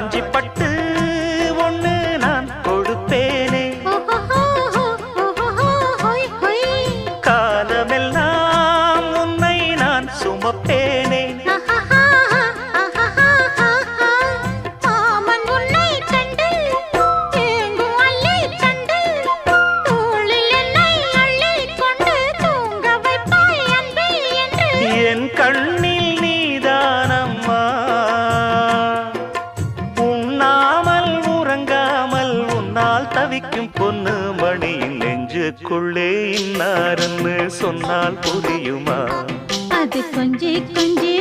காஞ்சி பட்டு ஒண்ணு நான் கொடுப்பேனே, காலமெல்லாம் உன்னை நான் சுமப்பேனே. என் கண்ணில் நீதானம்மா, உண்ணாமல் உறங்காமல் உன்னால் தவிக்கும் பொண்ணு மணியின் நெஞ்சுக்குள்ளே இன்னாருன்னு சொன்னால் புரியுமா? அது கொஞ்சி கொஞ்சி